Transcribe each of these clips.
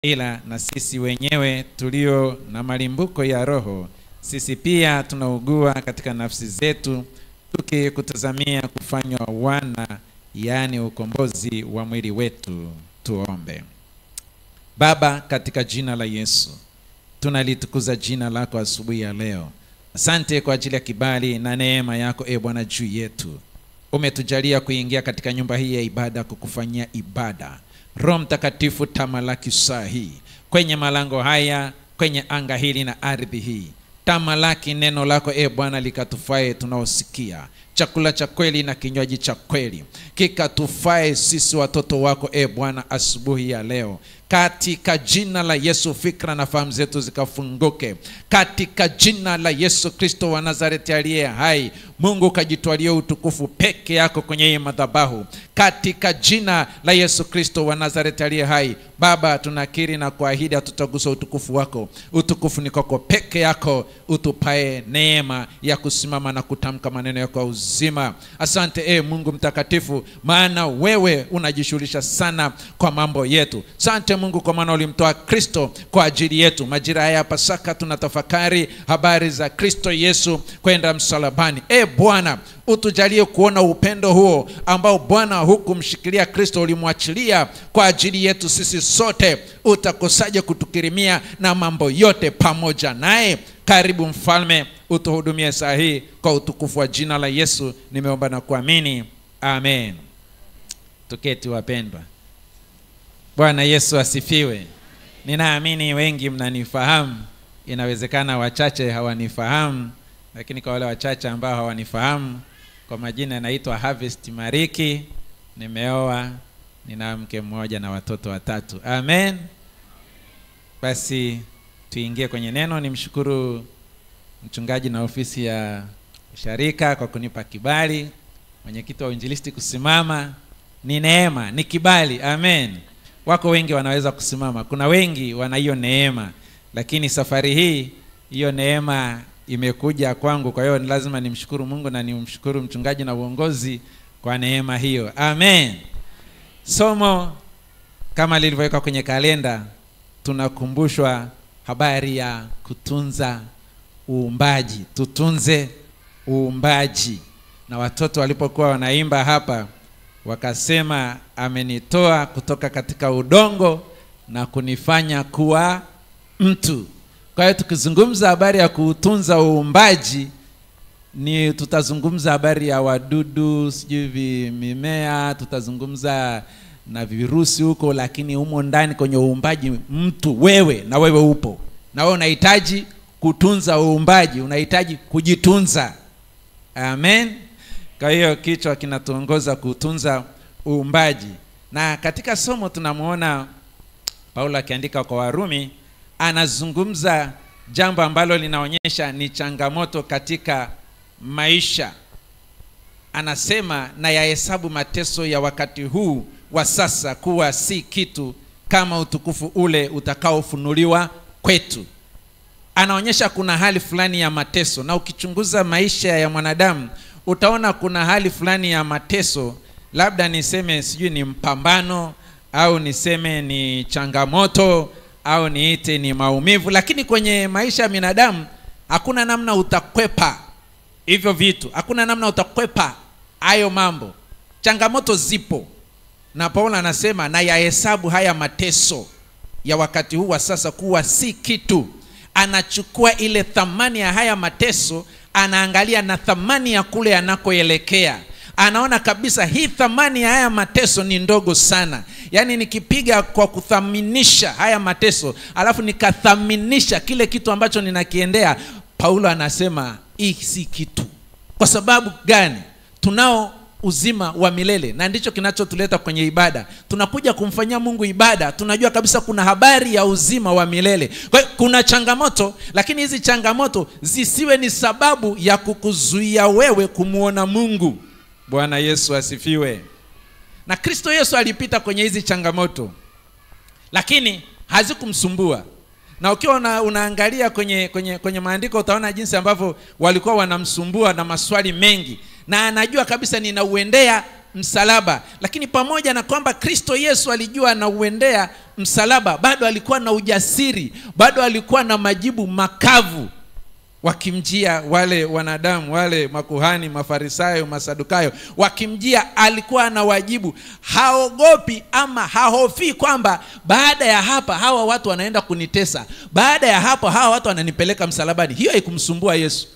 ila na sisi wenyewe tulio na malimbuko ya roho, sisi pia tunaugua katika nafsi zetu, tukikutazamia kufanywa wana, yani ukombozi wa mwili wetu. Tuombe. Baba, katika jina la Yesu, tunalitukuza jina lako asubuhi ya leo. Asante kwa ajili ya kibali na neema yako Bwana juu yetu. Umetujalia kuingia katika nyumba hii ya ibada kukufanyia ibada. Roho Mtakatifu, tamalaki saa hii kwenye malango haya, kwenye anga hili na ardhi hii. Tamalaki neno lako Bwana likatufae tunaosikia. Chakula cha kweli na kinywaji cha kweli kikatufae sisi watoto wako Bwana asubuhi ya leo. Katika jina la Yesu, fikra na fahamu zetu zikafunguke. Katika jina la Yesu Kristo wa Nazareti aliye hai, Mungu kajitwalie utukufu peke yako kwenye hii madhabahu. Katika jina la Yesu Kristo wa Nazareti aliye hai, Baba, tunakiri na kuahidi hatutagusa utukufu wako. Utukufu ni kwako peke yako. Utupae neema ya kusimama na kutamka maneno yako ya uzima. Asante Mungu mtakatifu, maana wewe unajishughulisha sana kwa mambo yetu. Asante Mungu kwa maana ulimtoa Kristo kwa ajili yetu. Majira haya ya Pasaka tunatafakari habari za Kristo Yesu kwenda msalabani. Bwana, utujalie kuona upendo huo ambao Bwana hukumshikilia Kristo, ulimwachilia kwa ajili yetu sisi sote. Utakosaje kutukirimia na mambo yote pamoja naye? Karibu Mfalme, utuhudumie saa hii kwa utukufu wa jina la Yesu nimeomba na kuamini, amen. Tuketi wapendwa. Bwana Yesu asifiwe. Ninaamini wengi mnanifahamu. Inawezekana wachache hawanifahamu, lakini kwa wale wachache ambao hawanifahamu, kwa majina naitwa Harvest Mariki. Nimeoa, nina mke mmoja na watoto 3. Amen. Basi tuingie kwenye neno. Nimshukuru mchungaji na ofisi ya sharika kwa kunipa kibali, mwenyekiti wa Injilisti kusimama. Ni neema, ni kibali. Amen. Wako wengi wanaweza kusimama, kuna wengi wana hiyo neema, lakini safari hii hiyo neema imekuja kwangu. Kwa hiyo ni lazima nimshukuru Mungu na nimshukuru mchungaji na uongozi kwa neema hiyo. Amen. Somo kama lilivyowekwa kwenye kalenda, tunakumbushwa habari ya kutunza uumbaji. Tutunze uumbaji. Na watoto walipokuwa wanaimba hapa wakasema, amenitoa kutoka katika udongo na kunifanya kuwa mtu. Kwa hiyo tukizungumza habari ya kutunza uumbaji, ni tutazungumza habari ya wadudu, sijui mimea, tutazungumza na virusi huko, lakini humo ndani kwenye uumbaji mtu, wewe na wewe upo. Na wewe unahitaji kutunza uumbaji, unahitaji kujitunza. Amen. Kwa hiyo kichwa kinatuongoza kutunza uumbaji. Na katika somo tunamuona Paulo akiandika kwa Warumi, anazungumza jambo ambalo linaonyesha ni changamoto katika maisha. Anasema, na yahesabu mateso ya wakati huu wa sasa kuwa si kitu kama utukufu ule utakaofunuliwa kwetu. Anaonyesha kuna hali fulani ya mateso, na ukichunguza maisha ya mwanadamu utaona kuna hali fulani ya mateso. Labda niseme sijui ni mpambano, au niseme ni changamoto, au niite ni maumivu, lakini kwenye maisha ya binadamu hakuna namna utakwepa hivyo vitu. Hakuna namna utakwepa hayo mambo. Changamoto zipo. Na Paulo anasema, na yahesabu haya mateso ya wakati huu wa sasa kuwa si kitu. Anachukua ile thamani ya haya mateso, anaangalia na thamani ya kule anakoelekea. Anaona kabisa hii thamani ya haya mateso ni ndogo sana. Yaani nikipiga kwa kuthaminisha haya mateso, alafu nikathaminisha kile kitu ambacho ninakiendea, Paulo anasema hii si kitu. Kwa sababu gani? Tunao uzima wa milele, na ndicho kinachotuleta kwenye ibada. Tunakuja kumfanyia Mungu ibada, tunajua kabisa kuna habari ya uzima wa milele. Kwa hiyo kuna changamoto, lakini hizi changamoto zisiwe ni sababu ya kukuzuia wewe kumuona Mungu. Bwana Yesu asifiwe. Na Kristo Yesu alipita kwenye hizi changamoto, lakini hazikumsumbua. Na ukiwa unaangalia kwenye maandiko utaona jinsi ambavyo walikuwa wanamsumbua na maswali mengi. Na anajua kabisa ninauendea msalaba. Lakini pamoja na kwamba Kristo Yesu alijua anauendea msalaba, bado alikuwa na ujasiri, bado alikuwa na majibu makavu. Wakimjia wale wanadamu, wale makuhani, mafarisayo, masadukayo, wakimjia alikuwa anawajibu. Haogopi ama hahofi kwamba baada ya hapa hawa watu wanaenda kunitesa, baada ya hapo hawa watu wananipeleka msalabani. Hiyo haikumsumbua Yesu.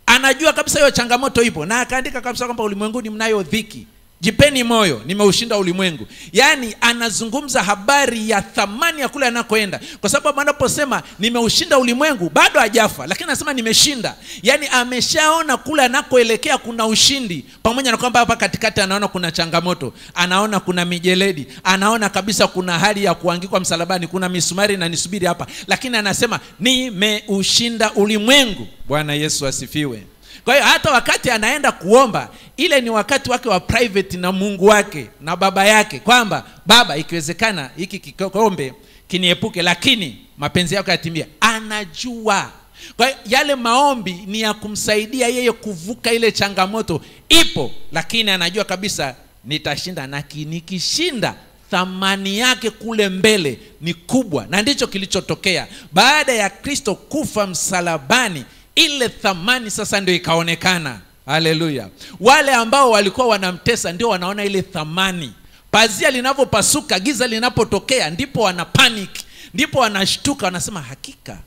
Anajua kabisa hiyo changamoto ipo, na akaandika kabisa kwamba ulimwenguni mnayo dhiki, jipeni moyo, nimeushinda ulimwengu. Yani anazungumza habari ya thamani ya kule anakoenda. Kwa sababu anaposema nimeushinda ulimwengu, bado hajafa, lakini anasema nimeshinda. Yani ameshaona kule anakoelekea kuna ushindi, pamoja na kwamba hapa katikati anaona kuna changamoto, anaona kuna mijeledi, anaona kabisa kuna hali ya kuangikwa msalabani, kuna misumari na nisubiri hapa, lakini anasema nimeushinda ulimwengu. Bwana Yesu asifiwe. Kwa hiyo hata wakati anaenda kuomba, ile ni wakati wake wa private na Mungu wake na baba yake, kwamba Baba, ikiwezekana hiki kikombe kiniepuke, lakini mapenzi yako yatimie. Anajua. Kwa hiyo yale maombi ni ya kumsaidia yeye kuvuka ile changamoto. Ipo, lakini anajua kabisa nitashinda, na nikishinda thamani yake kule mbele ni kubwa. Na ndicho kilichotokea baada ya Kristo kufa msalabani. Ile thamani sasa ndio ikaonekana. Haleluya. Wale ambao walikuwa wanamtesa ndio wanaona ile thamani. Pazia linapopasuka, giza linapotokea, ndipo wana panic, ndipo wanashtuka, wanasema hakika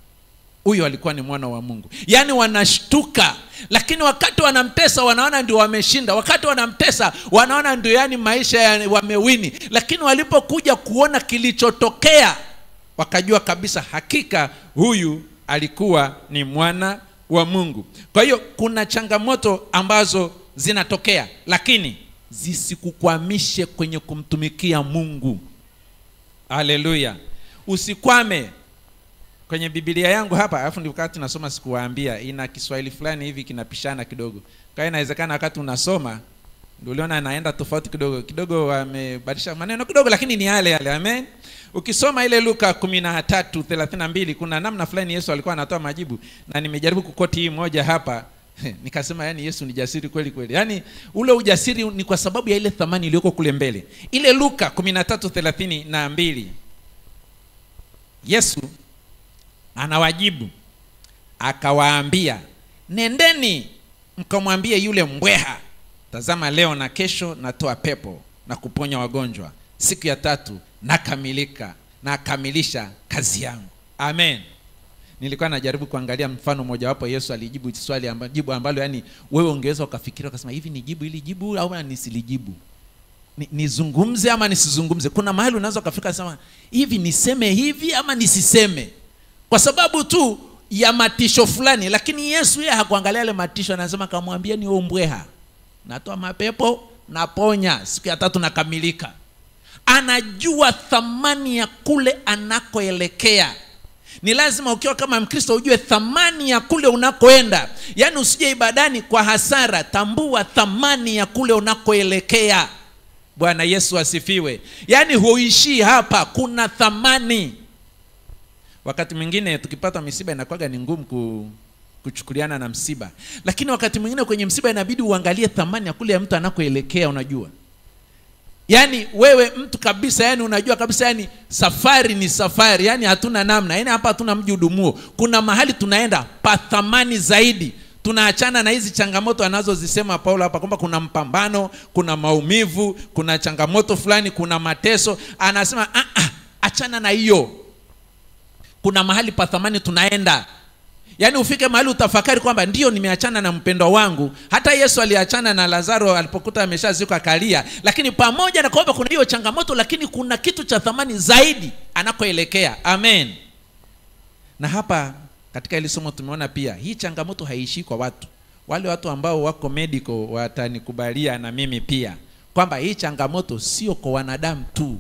huyo alikuwa ni mwana wa Mungu. Yani wanashtuka. Lakini wakati wanamtesa wanaona ndio wameshinda. Wakati wanamtesa wanaona ndio yani maisha wamewini. Lakini walipokuja kuona kilichotokea, wakajua kabisa hakika huyu alikuwa ni mwana wa Mungu. Kwa hiyo kuna changamoto ambazo zinatokea, lakini zisikukwamishe kwenye kumtumikia Mungu. Haleluya. Usikwame. Kwenye Biblia yangu hapa, alafu ndio wakati nasoma sikuwaambia, ina Kiswahili fulani hivi kinapishana kidogo. Kwa hiyo inawezekana wakati unasoma ndio uliona anaenda tofauti kidogo wamebadilisha maneno kidogo, lakini ni yale yale. Amen. Ukisoma ile Luka 13:32 kuna namna fulani Yesu alikuwa anatoa majibu, na nimejaribu kukoti hii moja hapa. Nikasema yani Yesu ni jasiri kweli kweli. Yani ule ujasiri ni kwa sababu ya ile thamani iliyoko kule mbele. Ile Luka 13:32 Yesu anawajibu akawaambia, nendeni mkamwambie yule mbweha, tazama leo na kesho natoa pepo na kuponya wagonjwa, siku ya tatu nakamilisha kazi yangu. Amen. Nilikuwa najaribu kuangalia mfano mmoja wapo Yesu alijibu swali jibu ambalo yani wewe ungeweza ukafikiria ukasema hivi ni jibu ili jibu au nisilijibu, nizungumze ama nisizungumze. Kuna mahali unaweza ukafika sema hivi niseme hivi ama nisiseme, kwa sababu tu ya matisho fulani. Lakini Yesu yeye hakuangalia ile matisho, anasema kamwambia ni mbweha, natoa mapepo, naponya, siku ya tatu nakamilika. Anajua thamani ya kule anakoelekea. Ni lazima ukiwa kama Mkristo ujue thamani ya kule unakoenda. Yani usije ibadani kwa hasara, tambua thamani ya kule unakoelekea. Bwana Yesu asifiwe. Yani huishi hapa, kuna thamani. Wakati mwingine tukipata misiba inakuwa ni ngumu kuchukuliana na msiba. Lakini wakati mwingine kwenye msiba inabidi uangalie thamani ya kule ya mtu anakoelekea. Unajua, yani wewe mtu kabisa, yani unajua kabisa, yani safari ni safari, yani hatuna namna, yani hapa hatuna mji udumuo, kuna mahali tunaenda pa thamani zaidi. Tunaachana na hizi changamoto anazozisema Paulo hapa kwamba kuna mpambano, kuna maumivu, kuna changamoto fulani, kuna mateso. Anasema achana na hiyo, kuna mahali pa thamani tunaenda. Yani ufike mahali utafakari kwamba ndio nimeachana na mpendwa wangu. Hata Yesu aliachana na Lazaro alipokuta ameshazikwa akalia, lakini pamoja na kwamba kuna hiyo changamoto, lakini kuna kitu cha thamani zaidi anakoelekea. Amen. Na hapa katika ile somo tumeona pia hii changamoto haishi kwa watu. Wale watu ambao wako medical watanikubalia na mimi pia kwamba hii changamoto sio kwa wanadamu tu.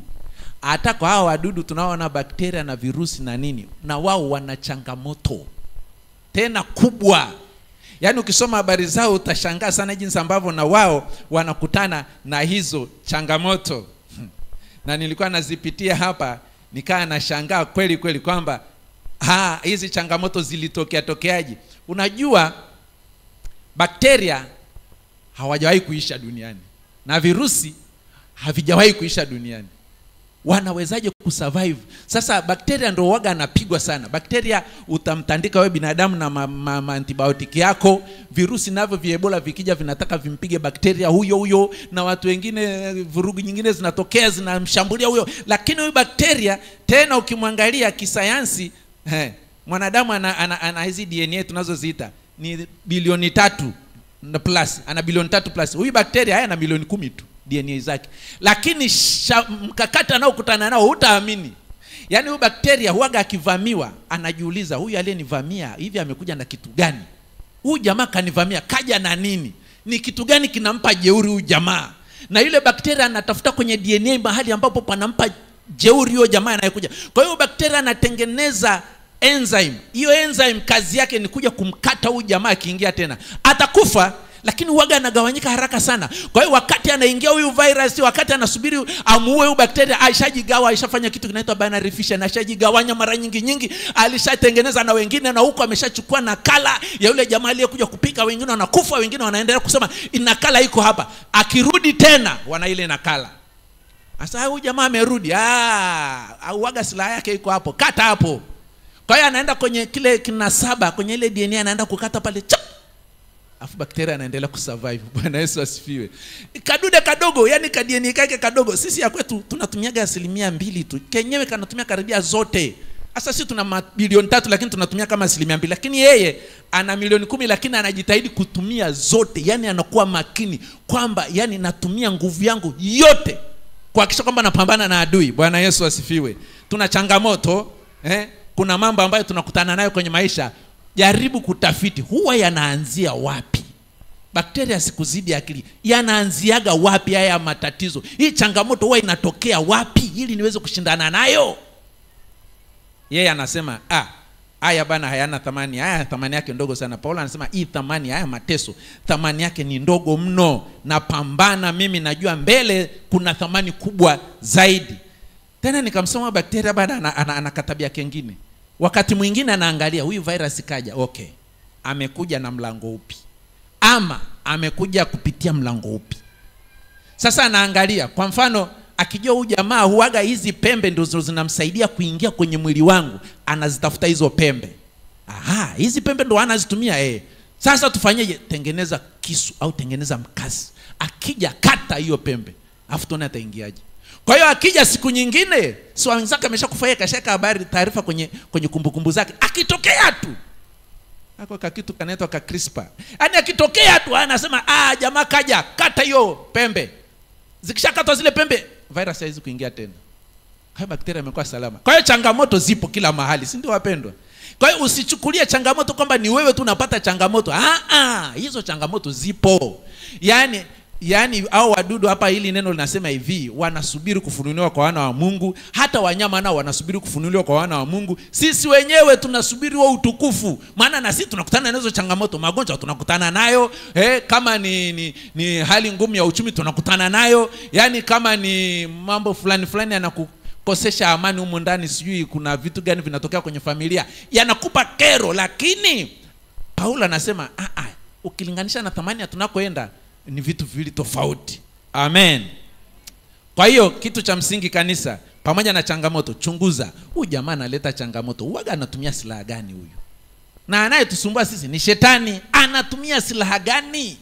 Hata kwa hao wadudu tunaoona, bakteria na virusi na nini, na wao wana changamoto tena kubwa. Yani ukisoma habari zao utashangaa sana jinsi ambavyo na wao wanakutana na hizo changamoto. Na nilikuwa nazipitia hapa nikaa nashangaa kweli kweli kwamba hizi changamoto zilitokeaje. Unajua bakteria hawajawahi kuisha duniani. na virusi havijawahi kuisha duniani. Wanawezaje kusurvive? Sasa bakteria ndio waga anapigwa sana. Bakteria utamtandika wewe binadamu na antibiotic yako. Virusi navyo vya Ebola vikija vinataka vimpige bakteria huyo, na watu wengine vurugu nyingine zinatokea zinamshambulia huyo. Lakini huyu bakteria tena ukimwangalia kisayansi, mwanadamu ana hizi DNA tunazoziita ni bilioni 3 na plus, ana bilioni 3 plus. Huyu bakteria haya na milioni 10 tu DNA zake. Lakini mkakati anaokutana nao hutaamini. Yaani huyu bakteria huaga akivamiwa anajiuliza, huyu aliyenivamia hivi amekuja na kitu gani? Huyu jamaa kanivamia kaja na nini? Ni kitu gani kinampa jeuri huyu jamaa? Na yule bakteria anatafuta kwenye DNA mahali ambapo panampa jeuri huyo jamaa anayekuja. Kwa hiyo bakteria anatengeneza enzyme. Hiyo enzyme kazi yake ni kuja kumkata huyu jamaa akiingia tena. Atakufa, lakini huaga anagawanyika haraka sana. Kwa hiyo wakati anaingia huyu virus, wakati anasubiri amuue huyu bakteria, aishajigawa, aishafanya kitu kinaitwa binary fission, aishajigawanya mara nyingi, alishatengeneza na wengine, na huko ameshachukua nakala ya yule jamaa aliyekuja kupika. Wengine wanakufa, wengine wanaendelea kusema nakala iko hapa. Akirudi tena wana ile nakala. Sasa huyu jamaa amerudi, huaga silaha yake iko hapo, kata hapo. Kwa hiyo anaenda kwenye kile kinasaba, kwenye ile DNA anaenda kukata pale, chap, afu bakteria anaendelea kusurvive. Bwana Yesu asifiwe. Kadude kadogo, yani DNA kake kadogo. Sisi ya kwetu tunatumiaga 2% tu. Kenyewe kanatumia karibia zote. Sasa sisi tuna bilioni 3 lakini tunatumia kama 2%. Lakini yeye ana milioni 10 lakini anajitahidi kutumia zote. Yani anakuwa makini kwamba yani natumia nguvu yangu yote kuhakikisha kwamba napambana na adui. Bwana Yesu asifiwe. Tuna changamoto, kuna mambo ambayo tunakutana nayo kwenye maisha. Jaribu kutafiti huwa yanaanzia wapi. Bakteria sikuzidi akili, yanaanziaga wapi haya matatizo? Hii changamoto huwa inatokea wapi ili niweze kushindana nayo? Yeye anasema haya bana hayana thamani, haya thamani yake ndogo sana. Paulo anasema hii thamani, haya mateso thamani yake ni ndogo mno, napambana mimi, najua mbele kuna thamani kubwa zaidi. Tena nikamsoma bakteria bana ana katabia kingine. Wakati mwingine anaangalia huyu virus kaja, okay, amekuja na mlango upi, ama amekuja kupitia mlango upi. Sasa anaangalia, kwa mfano akijua huyu jamaa huaga hizi pembe ndio zinamsaidia kuingia kwenye mwili wangu, anazitafuta hizo pembe. Hizi pembe ndio anazitumia. Sasa tufanyeje? Tengeneza kisu au tengeneza mkasi, akija kata hiyo pembe, afu tuone ataingiaje. Kwa hiyo akija siku nyingine, si wenzake ameshakufanya kashaka habari taarifa kwenye kumbukumbu zake, akitokea tu ako kakitu kanaitwa ka CRISPR. Yaani akitokea tu anasema jamaa kaja kata hiyo pembe. Zikishakatwa zile pembe, virus haiwezi kuingia tena. Kwa bakteria amekuwa salama. Kwa hiyo changamoto zipo kila mahali, si ndio wapendwa? Kwa hiyo usichukulie changamoto kwamba ni wewe tu unapata changamoto. Hizo changamoto zipo. Yaani hao wadudu hapa, hili neno linasema hivi, wanasubiri kufunuliwa kwa wana wa Mungu. Hata wanyama nao wanasubiri kufunuliwa kwa wana wa Mungu. Sisi wenyewe tunasubiri wa utukufu. Maana na sisi tunakutana nazo changamoto, magonjwa tunakutana nayo, kama ni hali ngumu ya uchumi tunakutana nayo. Yaani kama ni mambo fulani yanakukosesha amani huko ndani, sijui kuna vitu gani vinatokea kwenye familia, yanakupa kero. Lakini Paulo anasema ukilinganisha na thamani ya tunakoenda ni vitu viwili tofauti. Amen. Kwa hiyo kitu cha msingi kanisa, pamoja na changamoto, chunguza huyu jamaa analeta changamoto, huaga anatumia silaha gani huyu? Na anayetusumbua sisi ni shetani, anatumia silaha gani?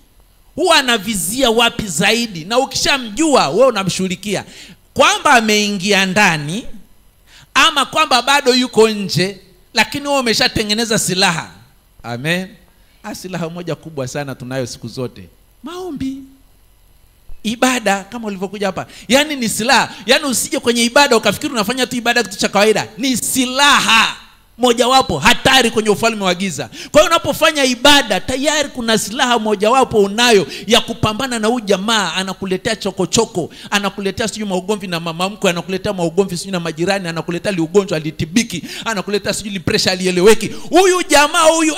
Huwa anavizia wapi zaidi? Na ukishamjua wewe unamshughulikia kwamba ameingia ndani ama kwamba bado yuko nje, lakini wewe umeshatengeneza silaha. Amen. Silaha moja kubwa sana tunayo siku zote, maombi, ibada, kama ulivyokuja hapa. Yaani ni silaha. Yaani usije kwenye ibada ukafikiri unafanya tu ibada kitu cha kawaida. Ni silaha mojawapo hatari kwenye ufalme wa giza. Kwa hiyo unapofanya ibada, tayari kuna silaha mojawapo unayo ya kupambana na huyu jamaa. Anakuletea chokochoko, anakuletea sijui maugomvi na mama mkwe, anakuletea maugomvi sijui na majirani, anakuletea ugonjwa alitibiki, anakuletea sijui pressure alieleweki. Huyu jamaa huyu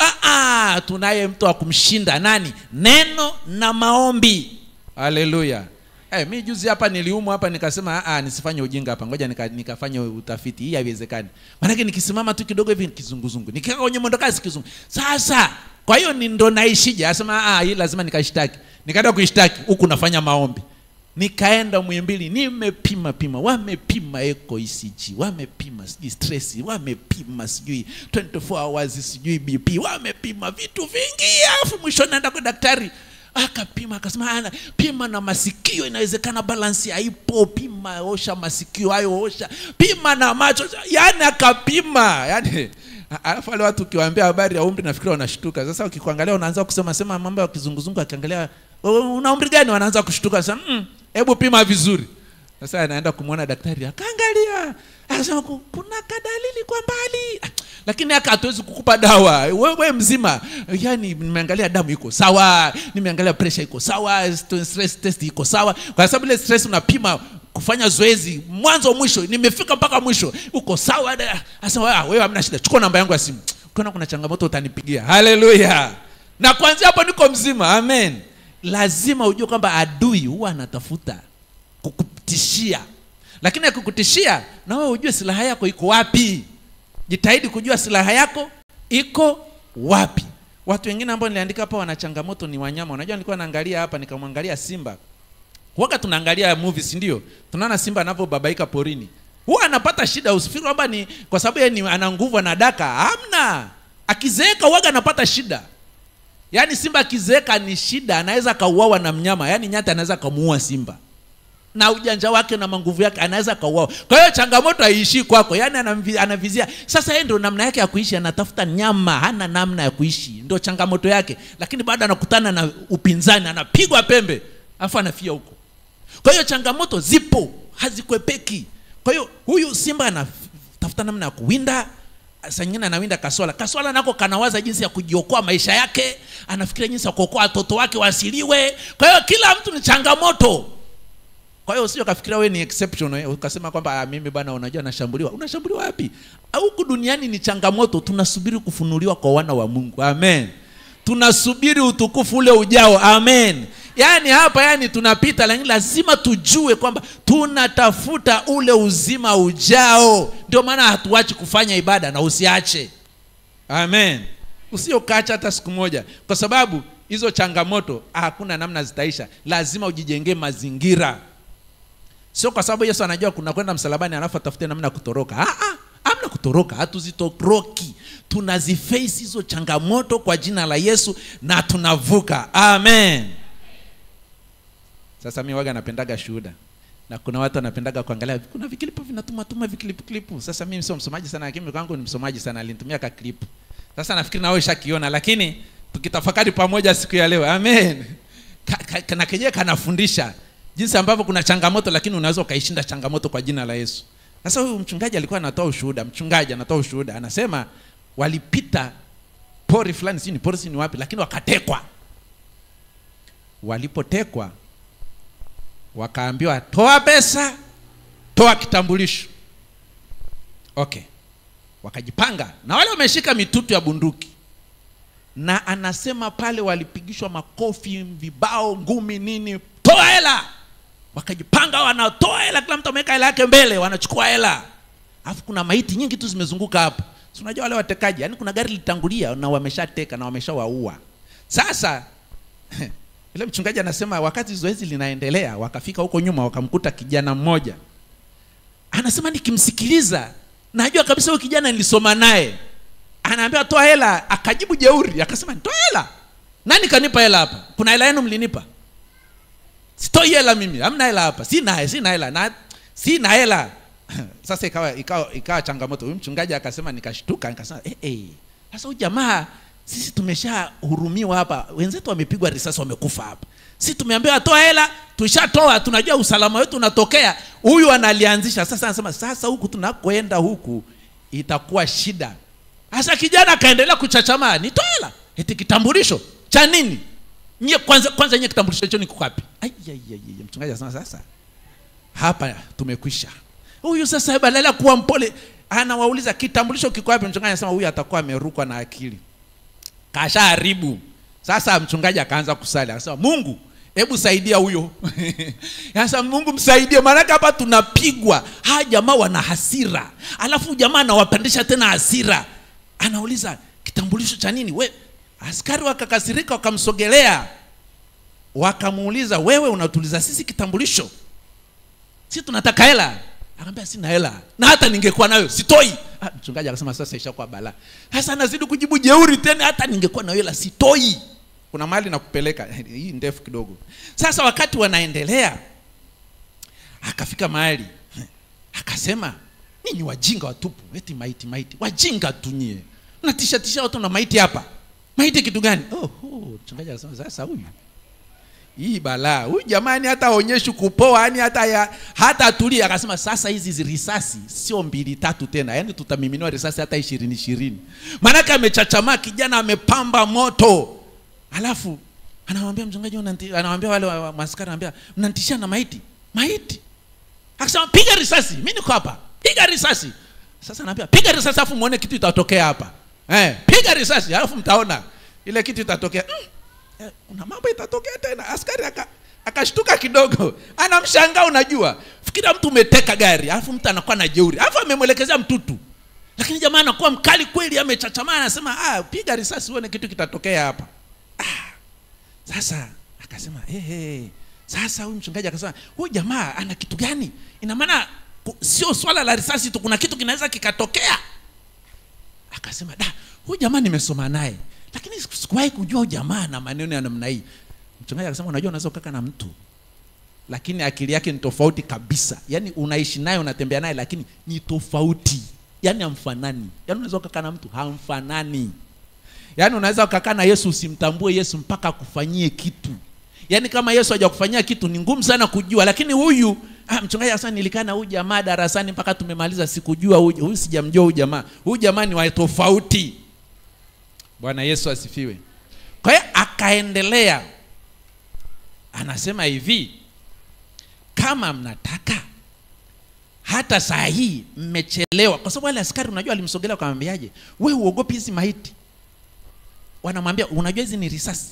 tunaye mtu wa kumshinda. Nani? Neno na maombi. Haleluya. Mimi juzi hapa niliumwa hapa, nikasema nisifanye ujinga hapa, ngoja nikafanye utafiti. Hii haiwezekani. Maana nikisimama tu kidogo hivi kizunguzungu, nikikaa kwenye mondokazi kizungu. Sasa kwa hiyo ndo naishije? Asema hii lazima nikashtaki. Nikaenda kuishtaki, huku nafanya maombi. Nikaenda Muhimbili, nimepima, wamepima echo ECG, wamepima sijui stress, wamepima sijui 24 hours sijui BP, wamepima vitu vingi. Alafu mwisho naenda kwa daktari, akapima, akasema pima na masikio, inawezekana balance haipo, pima, osha masikio hayo, osha, pima na macho, yani akapima. Yani alafu wale watu ukiwaambia habari ya umri nafikiri wanashtuka. Sasa ukikuangalia unaanza kusema mambo ya kizunguzungu, akiangalia una umri gani wanaanza kushtuka. Sasa hebu pima vizuri. Sasa anaenda kumuona daktari, akaangalia, akasema kuna kadalili kwa mbali, lakini hatuwezi kukupa dawa, wewe mzima. Yani nimeangalia damu iko sawa, nimeangalia pressure iko sawa, stress test iko sawa. Kwa sababu ile stress unapima kufanya zoezi mwanzo mwisho, nimefika mpaka mwisho, uko sawa. Sasa wewe hamna shida, chukua namba yangu ya simu, ukiona kuna changamoto utanipigia. Haleluya. Na kuanzia hapo niko mzima. Amen. Lazima ujue kwamba adui huwa anatafuta kukutishia, lakini akikutishia na wewe ujue silaha yako iko wapi. Jitahidi kujua silaha yako iko wapi. Watu wengine ambao niliandika hapa wana changamoto ni wanyama. Unajua nilikuwa naangalia hapa, nikamwangalia simba. Huwa tunaangalia movies, ndio tunaona simba anapobabaika porini, huwa anapata shida. Usifikiri kwamba ni kwa sababu yeye ana nguvu na daka, hamna. Akizeeka huwa anapata shida. Yani simba akizeeka ni shida, anaweza kauawa na mnyama. Yani nyati anaweza kumuua simba, na ujanja wake na nguvu yake anaweza kauawa. Kwa hiyo changamoto haiishi kwako. Yani anavizia. Sasa yeye ndio namna yake ya kuishi, anatafuta nyama, hana namna ya kuishi, ndio changamoto yake. Lakini baada anakutana na upinzani, anapigwa pembe, afa anafia huko. Kwa hiyo changamoto zipo, hazikwepeki. Kwa hiyo huyu simba anatafuta namna ya kuwinda. Sasa nyingine anawinda kaswala. Kaswala nako kanawaza jinsi ya kujiokoa maisha yake, anafikiria jinsi ya kuokoa watoto wake wasiliwe. Kwa hiyo kila mtu ni changamoto. Kwa hiyo usije kafikiria wewe ni exception, ukasema kwamba mimi bwana unajua nashambuliwa. Unashambuliwa wapi? Huku duniani ni changamoto, tunasubiri kufunuliwa kwa wana wa Mungu. Amen. Tunasubiri utukufu ule ujao. Amen. Yani hapa yani tunapita, lakini lazima tujue kwamba tunatafuta ule uzima ujao. Ndio maana hatuachi kufanya ibada, na usiache. Amen. Usiokacha hata siku moja, kwa sababu hizo changamoto hakuna namna zitaisha. Lazima ujijengee mazingira. Sio kwa sababu Yesu anajua kuna kwenda msalabani alafu atafute namna kutoroka. Hamna kutoroka, hatuzitoroki. Tunaziface hizo changamoto kwa jina la Yesu na tunavuka. Amen. Sasa mimi waga napendaga shuhuda. Na kuna watu wanapendaga kuangalia, kuna vikilipu vinatuma vikilipu. Sasa mimi sio msomaji sana, lakini kwangu ni msomaji sana, alinitumia ka clip. Sasa nafikiri na wewe ushakiona, lakini tukitafakari pamoja siku ya leo. Amen. Kana kenyewe kanafundisha jinsi ambavyo kuna changamoto, lakini unaweza ukaishinda changamoto kwa jina la Yesu. Sasa huyu mchungaji alikuwa anatoa ushuhuda. Anasema walipita pori fulani, si ni pori, si ni wapi, lakini wakatekwa. Walipotekwa wakaambiwa toa pesa, toa kitambulisho. Okay. Wakajipanga na wale wameshika mitutu ya bunduki. Na anasema pale walipigishwa makofi, vibao, ngumi, nini, toa hela. Wakajipanga wanatoa hela, kila mtu ameweka hela yake mbele, wanachukua hela. Alafu kuna maiti nyingi tu zimezunguka hapo. Si unajua wale watekaji, yani kuna gari litangulia na wameshateka na wameshawaua. Sasa ile mchungaji anasema wakati zoezi linaendelea, wakafika huko nyuma wakamkuta kijana mmoja. Anasema nikimsikiliza najua kabisa huyo kijana nilisoma naye. Anaambia toa hela, akajibu jeuri, akasema toa hela. Nani kanipa hela hapa? Kuna hela yenu mlinipa? Sitoi hela mimi, hamna hela hapa. Sina hela. Sasa ikawa changamoto. Huyu mchungaji akasema, nikashtuka, nikasema sasa huyu jamaa sisi tumeshahurumiwa hapa. Wenzetu wamepigwa risasi, wamekufa hapa. Sisi tumeambiwa toa hela, tushatoa, tunajua usalama wetu unatokea. Huyu analianzisha. Sasa anasema sasa huku tunakoenda huku itakuwa shida. Sasa kijana akaendelea kuchachama, nitoa hela. Eti kitambulisho cha nini? Nye kwanza nye kitambulisho hicho niko wapi? Mchungaji anasema sasa hapa tumekwisha. Huyu sasa badala kuwa mpole anawauliza kitambulisho kiko wapi? Mchungaji anasema huyu atakuwa amerukwa na akili. Kashaharibu. Sasa mchungaji akaanza kusali. Anasema Mungu, hebu saidia huyo. Sasa Mungu msaidie, maana hapa tunapigwa. Hawa jamaa wana hasira. Alafu jamaa anawapandisha tena hasira. Anauliza kitambulisho cha nini? Askari wakakasirika, wakamsogelea. Wakamuuliza, wewe unatuliza sisi kitambulisho, sisi tunataka hela. Akamwambia sina hela, na hata ningekuwa nayo sitoi. Mchungaji akasema sasa ishakuwa balaa. Sasa anazidi kujibu jeuri tena, hata ningekuwa nayo hela sitoi. Kuna mahali nakupeleka, hii ndefu kidogo. Sasa wakati wanaendelea, akafika mahali akasema, ninyi wajinga watupu, eti maiti. Wajinga tunyie. Mnatisha watu na maiti hapa. Maiti kitu gani? Mchungaji akasema sasa huyu, hii balaa. Huyu jamani hata aonyeshi kupoa, yani hata atulia. Akasema sasa hizi risasi sio 2-3 tena. Yani tutamiminiwa risasi hata 20. Maana amechachamaa kijana, amepamba moto. Alafu anamwambia mchungaji, anamwambia wale maskari, anamwambia mnanitishia na maiti. Akasema piga risasi, mimi niko hapa. Piga risasi. Sasa anambia piga risasi afu muone kitu itatokea hapa. Piga risasi alafu mtaona ile kitu itatokea. Kuna mambo itatokea tena. Askari akashtuka kidogo. Anamshangaa, unajua. Fikira mtu umeteka gari, alafu mtu anakuwa na jeuri. Alafu amemwelekezea mtutu. Lakini jamaa anakuwa mkali kweli, amechachamaa, anasema piga risasi uone kitu kitatokea hapa. Sasa akasema sasa huyu mchungaji akasema, huyu jamaa ana kitu gani? Ina maana sio swala la risasi tu, kuna kitu kinaweza kikatokea. Akasema huyu jamaa nimesoma naye, lakini sikuwahi kujua huyu jamaa na maneno ya namna hii. Mchungaji akasema, unajua unaweza kukaa na mtu lakini akili yake ni tofauti kabisa. Yaani unaishi naye, unatembea naye, lakini ni tofauti. Yaani hamfanani. Yaani unaweza kukaa na mtu hamfanani. Yaani unaweza kukaa na Yesu usimtambue Yesu mpaka akufanyie kitu. Yaani kama Yesu hajakufanyia kitu ni ngumu sana kujua, lakini huyu mchungaji akasema nilikaa na huyu jamaa darasani mpaka tumemaliza sikujua huyu sijamjua huyu jamaa. Huyu jamaa ni wa tofauti. Bwana Yesu asifiwe. Kwa hiyo akaendelea. Anasema hivi, kama mnataka hata saa hii mmechelewa. Kwa sababu wale askari unajua alimsogelea akamwambiaje, wewe uogopi hizi maiti? Wanamwambia unajua hizi ni risasi,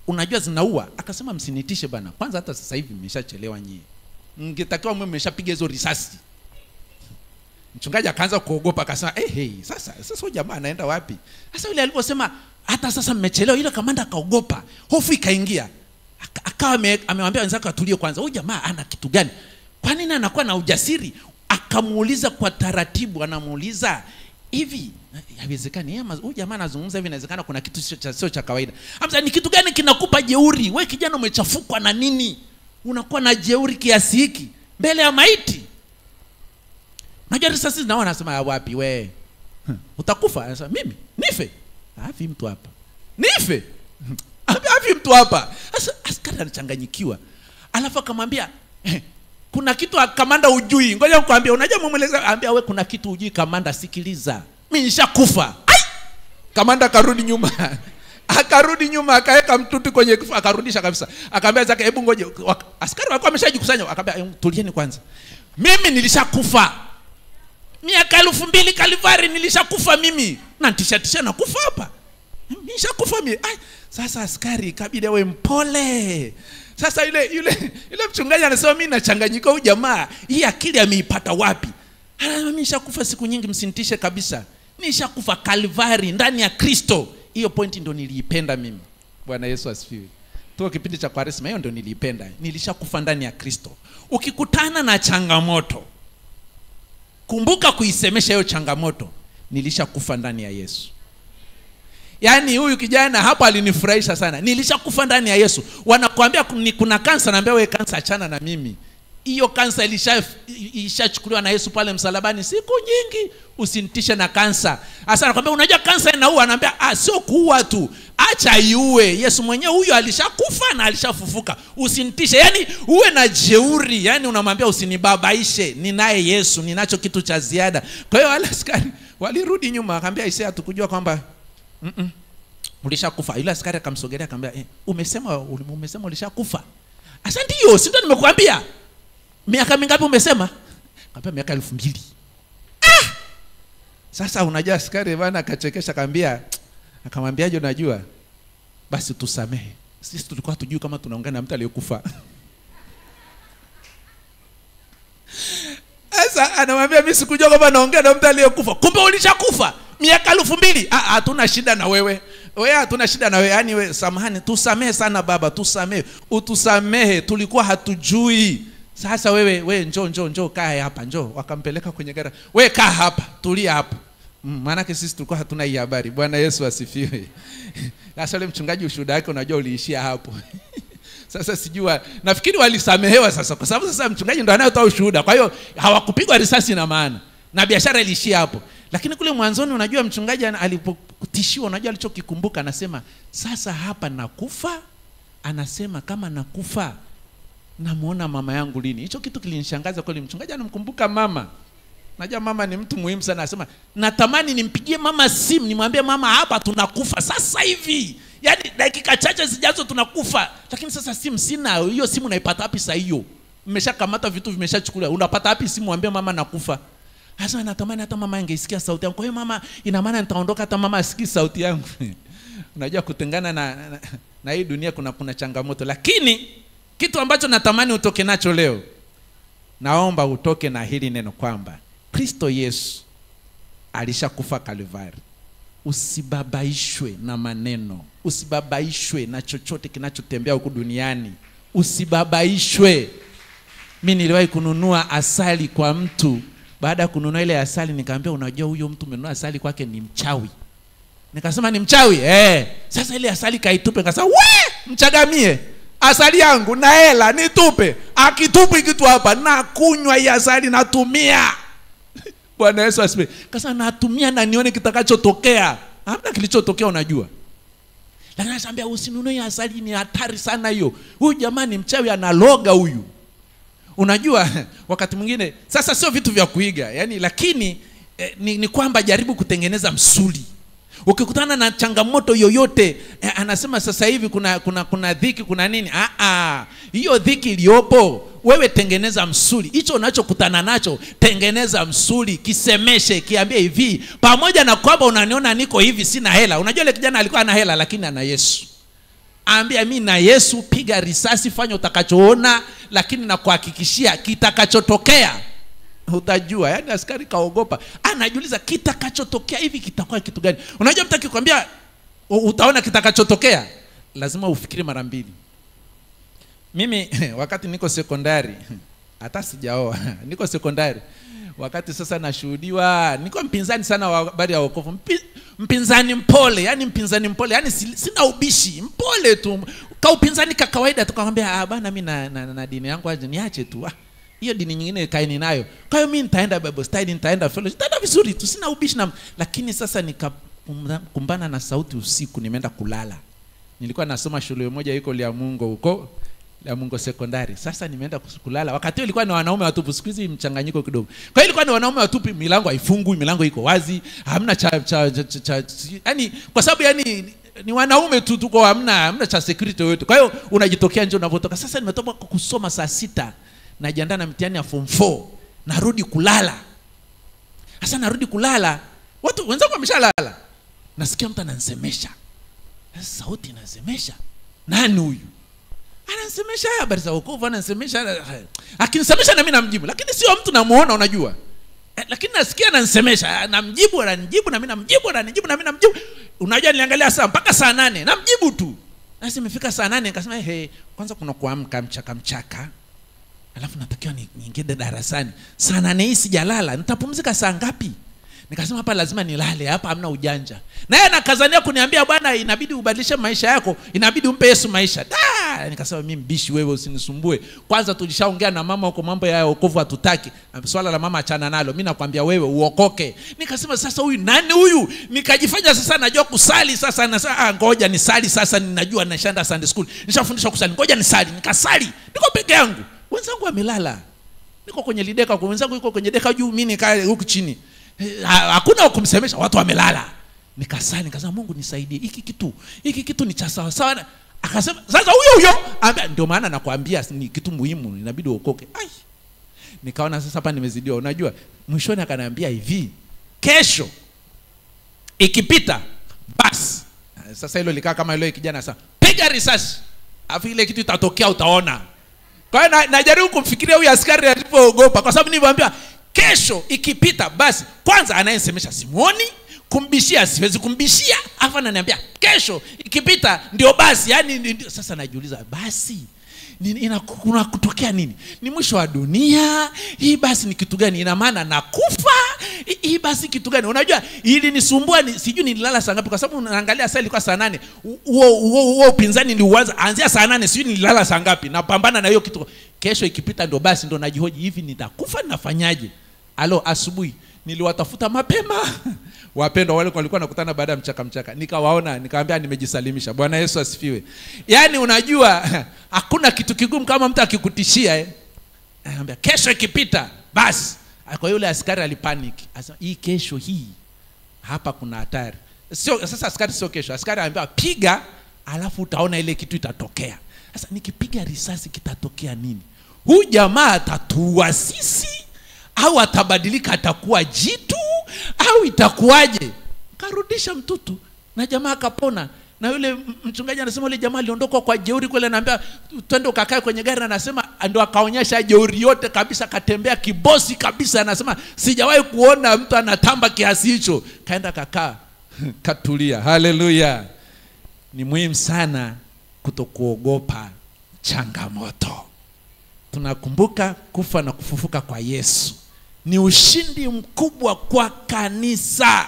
unajua zinaua. Akasema msinitishe bana, kwanza hata sasa hivi mmeshachelewa nyie, mngetakiwa mwe mmeshapiga hizo risasi. Mchungaji akaanza kuogopa, akasema sasa huyu jamaa anaenda wapi? Sasa yule aliposema hata sasa mmechelewa, ile kamanda akaogopa, hofu ikaingia. Akawa amemwambia wenzake atulie kwanza, huyu jamaa ana kitu gani? Kwa nini anakuwa na ujasiri? Akamuuliza kwa taratibu, anamuuliza hivi, haiwezekani huyu jamaa anazungumza hivi, inawezekana kuna kitu sio cha kawaida. Hamza, ni kitu gani kinakupa jeuri? Wewe kijana umechafukwa na nini? Unakuwa na jeuri kiasi hiki mbele ya maiti? Unajua risasi na wanasema wapi wewe? Utakufa. Anasema mimi nife? Hafi mtu hapa. Nife? Hafi mtu hapa. Sasa askari anachanganyikiwa. Alafu akamwambia kuna kitu kamanda ujui. Ngoja nikwambie, unajua mumweleza, ambia wewe kuna kitu ujui kamanda, sikiliza. Mimi nishakufa. Kamanda akarudi nyuma. Akarudi nyuma, akaweka mtutu kwenye kifua, akarudisha kabisa. Akamwambia zake, hebu ngoje. Askari walikuwa wameshajikusanya, akamwambia tulieni kwanza. Mimi nilishakufa. Miaka 2000 Kalvari nilishakufa mimi. Na tisha na kufa hapa. Nishakufa mimi. Sasa askari kabidi awe mpole. Sasa yule mchungaji anasema mimi nachanganyika, huyu jamaa hii akili ameipata wapi? Mimi nishakufa siku nyingi, msinitishe kabisa. Nishakufa Kalvari ndani ya Kristo. Hiyo point ndo niliipenda mimi. Bwana Yesu asifiwe. Tuko kipindi cha Kwaresma, hiyo ndo niliipenda. Nilishakufa ndani ya Kristo. Ukikutana na changamoto, kumbuka kuisemesha hiyo changamoto, nilishakufa ndani ya Yesu. Yaani huyu kijana hapa alinifurahisha sana. Nilishakufa ndani ya Yesu. Wanakuambia kuna kansa, naambia wewe kansa achana na mimi. Hiyo kansa ilishachukuliwa na Yesu pale msalabani siku nyingi. Usinitishe na kansa. Sasa nakwambia unajua kansa inaua, anaambia sio kuua tu, acha iue. Yesu mwenyewe huyo alishakufa na alishafufuka. Usinitishe. Yaani uwe na jeuri. Yaani unamwambia usinibabaishe. Ninaye Yesu, ninacho kitu cha ziada. Kwa hiyo wale askari walirudi nyuma, akamwambia Isaya tukujua kwamba ulishakufa. Yule askari akamsogelea akamwambia umesema ulishakufa? Asa ndio, si ndio nimekuambia. Miaka mingapi umesema? Akamwambia miaka 2000. Sasa unajua askari bwana akachekesha, akamwambiaje unajua? Basi tusamehe. Sisi tulikuwa tujui kama tunaongea na mtu aliyekufa. Sasa anamwambia mimi sikujua kama naongea na mtu aliyekufa. Kumbe ulishakufa miaka 2000. Hatuna shida na wewe. wewe hatuna shida na wewe, yani wewe samahani, tusamehe sana baba, tusamehe, utusamehe, tulikuwa hatujui. Sasa wewe njoo kaa hapa, njoo. Wakampeleka kwenye gari. Wewe kaa hapa, tulia hapa. Maana sisi tulikuwa hatuna hii habari. Bwana Yesu asifiwe. Sasa yule mchungaji ushuhuda wake unajua uliishia hapo. Sasa sijua, nafikiri walisamehewa sasa, kwa sababu sasa mchungaji ndo anayotoa ushuhuda. Kwa hiyo hawakupigwa risasi na maana, na biashara iliishia hapo. Lakini kule mwanzoni unajua mchungaji alipotishiwa, unajua alichokikumbuka, anasema sasa hapa nakufa. Anasema kama nakufa namuona mama yangu lini? Hicho kitu kilinishangaza kweli. Mchungaji anamkumbuka mama. Najua mama ni mtu muhimu sana. Anasema natamani nimpigie mama simu, nimwambie mama hapa tunakufa sasa hivi. Yaani dakika chache zijazo tunakufa. Lakini sasa simu sina. Hiyo simu naipata wapi saa hiyo? Mmeshakamata vitu vimeshachukuliwa. Unapata wapi simu mwambie mama nakufa? Sasa natamani hata mama angesikia sauti yangu. Kwa hiyo mama, ina maana nitaondoka hata mama asikii sauti yangu. Unajua kutengana na hii dunia kuna changamoto. Lakini kitu ambacho natamani utoke nacho leo, naomba utoke na hili neno kwamba Kristo Yesu alishakufa Kalvari. Usibabaishwe na maneno, usibabaishwe na chochote kinachotembea huku duniani, usibabaishwe. Mimi niliwahi kununua asali kwa mtu. Baada ya kununua ile asali nikamwambia, unajua huyo mtu umenunua asali kwake ni mchawi. Nikasema ni mchawi? Sasa ile asali kaitupe. Nikasema mchagamie asali yangu na hela nitupe. Akitupa kitu hapa na kunywa hii asali natumia. Bwana Yesu asifiwe. Kasa natumia na nione kitakachotokea. Hamna kilichotokea unajua. Lakini anasambia usinunue asali, ni hatari sana hiyo. Huyu jamani mchawi analoga huyu. Unajua wakati mwingine sasa sio vitu vya kuiga. Yaani lakini ni kwamba jaribu kutengeneza msuli. Ukikutana na changamoto yoyote, anasema sasa hivi kuna dhiki, kuna nini? Hiyo dhiki iliyopo, wewe tengeneza msuli. Hicho unachokutana nacho, tengeneza msuli, kisemeshe, kiambie hivi, pamoja na kwamba unaniona niko hivi sina hela. Unajua ile kijana alikuwa ana hela lakini ana Yesu. Ambia mimi na Yesu, piga risasi, fanya utakachoona, lakini na kuhakikishia kitakachotokea utajua. Yaani askari kaogopa, anajiuliza kitakachotokea hivi kitakuwa kitu gani? Unajua mtu akikwambia utaona kitakachotokea, lazima ufikiri mara mbili. Mimi wakati niko sekondari, hata sijaoa, niko sekondari, wakati sasa nashuhudiwa, niko mpinzani sana wa habari ya wokovu. Mpinzani mpole, yani mpinzani mpole, yani sina ubishi, mpole tu. Ka upinzani ka kawaida, tukamwambia bana mimi na dini yangu aje niache tu. Hiyo dini nyingine kaeni nayo. Kwa hiyo mimi nitaenda Bible study, nitaenda fellowship, nitaenda vizuri tu, sina ubishi na. Lakini sasa nikakumbana na sauti usiku, nimeenda kulala. Nilikuwa nasoma shule moja iko Liamungo huko, Liamungo sekondari. Sasa nimeenda kulala. Wakati ilikuwa ni wanaume watupu, siku hizi mchanganyiko kidogo. Kwa hiyo ilikuwa ni wanaume watupu, milango haifungwi, milango iko wazi, hamna yani kwa sababu yani ni wanaume tu tuko, hamna cha security yote. Kwa hiyo unajitokea nje unapotoka. Sasa nimetoka kusoma saa 6. Najiandaa na mtihani ya form 4. Narudi kulala. Sasa narudi kulala, watu wenzangu wameshalala. Nasikia mtu ananisemesha. Sasa sauti inasemesha. Nani huyu? Ananisemesha habari za wokovu, ananisemesha. Akinisemesha na mimi namjibu. Lakini sio mtu namuona unajua. Lakini nasikia ananisemesha, namjibu, ananijibu na mimi namjibu, ananijibu na mimi namjibu. Unajua niliangalia saa mpaka saa 8, namjibu tu. Sasa imefika saa 8 nikasema kwanza kuna kuamka mchaka. Alafu natakiwa niingie darasani. Saa 8 hii sijalala, nitapumzika saa ngapi? Nikasema hapa lazima nilale, hapa hamna ujanja. Na yeye anakazania kuniambia bwana inabidi ubadilishe maisha yako, inabidi umpe Yesu maisha. Nikasema mimi mbishi wewe usinisumbue. Kwanza tulishaongea na mama huko mambo ya wokovu hatutaki. Swala la mama achana nalo. Mimi nakwambia wewe uokoke. Nikasema sasa huyu nani huyu? Nikajifanya sasa najua kusali sasa, na ngoja nisali sasa, ninajua nashaenda Sunday school. Nishafundishwa kusali. Ngoja nisali. Nikasali. Niko peke yangu. Wenzangu wamelala. Niko kwenye lideka, kwa wenzangu yuko kwenye deka juu, mimi nikaa huku chini. Hakuna kumsemesha, watu wamelala. Nikasali, nikasema Mungu nisaidie. Hiki kitu ni cha sawa sawa. Akasema sasa huyo ndio maana nakwambia ni kitu muhimu, inabidi uokoke. Nikaona sasa hapa nimezidiwa. Unajua mwishoni akaniambia hivi, kesho ikipita basi. Sasa hilo likaa kama hilo kijana sasa, piga risasi. Afu ile kitu itatokea utaona. Kwa hiyo najaribu kumfikiria huyu askari alipoogopa, kwa sababu nilimwambia kesho ikipita basi. Kwanza anayesemesha simuoni, kumbishia siwezi kumbishia, afa ananiambia kesho kesho ikipita ndio basi. Yani sasa najiuliza, basi kuna kutokea nini? Ni mwisho wa dunia? Hii basi ni kitu gani? Ina maana nakufa? Hii basi kitu gani? Unajua ili nisumbua sijui nililala saa ngapi, kwa sababu unaangalia saa ilikuwa saa 8. Huo upinzani niliuanza anzia saa 8, sijui nililala saa ngapi. Napambana na hiyo kitu. Kesho ikipita ndio basi, ndio najihoji, hivi nitakufa nafanyaje? Asubuhi niliwatafuta mapema wapendwa wale walikuwa nakutana baada ya mchaka, nikawaona, nikamwambia nimejisalimisha. Bwana Yesu asifiwe. Yani unajua hakuna kitu kigumu kama mtu akikutishia anambia kesho ikipita basi. Kwa yule askari alipanic, asema hii kesho hii hapa kuna hatari. Sasa askari sio kesho, askari anambia piga alafu utaona ile kitu itatokea. Sasa nikipiga risasi kitatokea nini? Huyu jamaa atatua sisi au atabadilika atakuwa jitu au itakuwaje? Karudisha mtutu na jamaa akapona. Na yule mchungaji anasema yule jamaa aliondoka kwa jeuri kule, anambia twende ukakae kwenye gari, na anasema ndio akaonyesha jeuri yote kabisa, katembea kibosi kabisa, anasema sijawahi kuona mtu anatamba kiasi hicho. Kaenda kakaa katulia. Haleluya. Ni muhimu sana kutokuogopa changamoto. Tunakumbuka kufa na kufufuka kwa Yesu ni ushindi mkubwa kwa kanisa.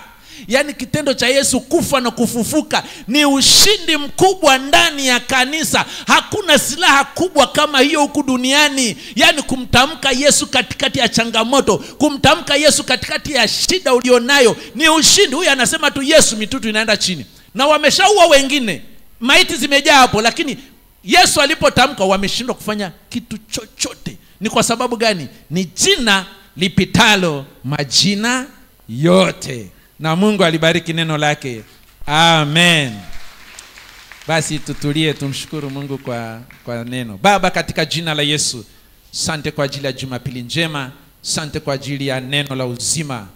Yani kitendo cha Yesu kufa na kufufuka ni ushindi mkubwa ndani ya kanisa. Hakuna silaha kubwa kama hiyo huku duniani. Yani kumtamka Yesu katikati ya changamoto, kumtamka Yesu katikati ya shida ulionayo ni ushindi. Huyu anasema tu Yesu, mitutu inaenda chini. Na wameshaua wengine, maiti zimejaa hapo, lakini Yesu alipotamka wameshindwa kufanya kitu chochote. Ni kwa sababu gani? Ni jina lipitalo majina yote. Na Mungu alibariki neno lake. Amen. Basi tutulie, tumshukuru Mungu kwa neno. Baba, katika jina la Yesu, asante kwa ajili ya Jumapili njema, asante kwa ajili ya neno la uzima.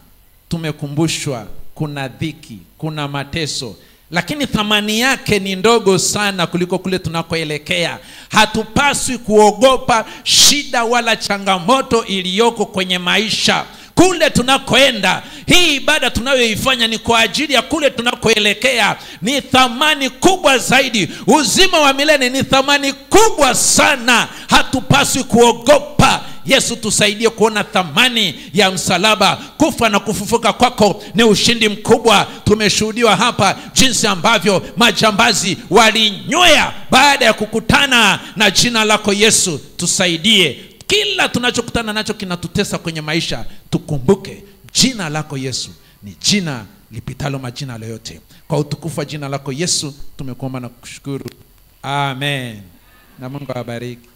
Tumekumbushwa kuna dhiki, kuna mateso, lakini thamani yake ni ndogo sana kuliko kule tunakoelekea. Hatupaswi kuogopa shida wala changamoto iliyoko kwenye maisha. Kule tunakoenda, hii ibada tunayoifanya ni kwa ajili ya kule tunakoelekea. Ni thamani kubwa zaidi. Uzima wa milele ni thamani kubwa sana. Hatupaswi kuogopa. Yesu, tusaidie kuona thamani ya msalaba. Kufa na kufufuka kwako ni ushindi mkubwa. Tumeshuhudiwa hapa jinsi ambavyo majambazi walinywea baada ya kukutana na jina lako Yesu. Tusaidie kila tunachokutana nacho kinatutesa kwenye maisha, tukumbuke jina lako Yesu ni jina lipitalo majina yote. Kwa utukufu wa jina lako Yesu tumekuomba na kukushukuru. Amen. Na Mungu awabariki.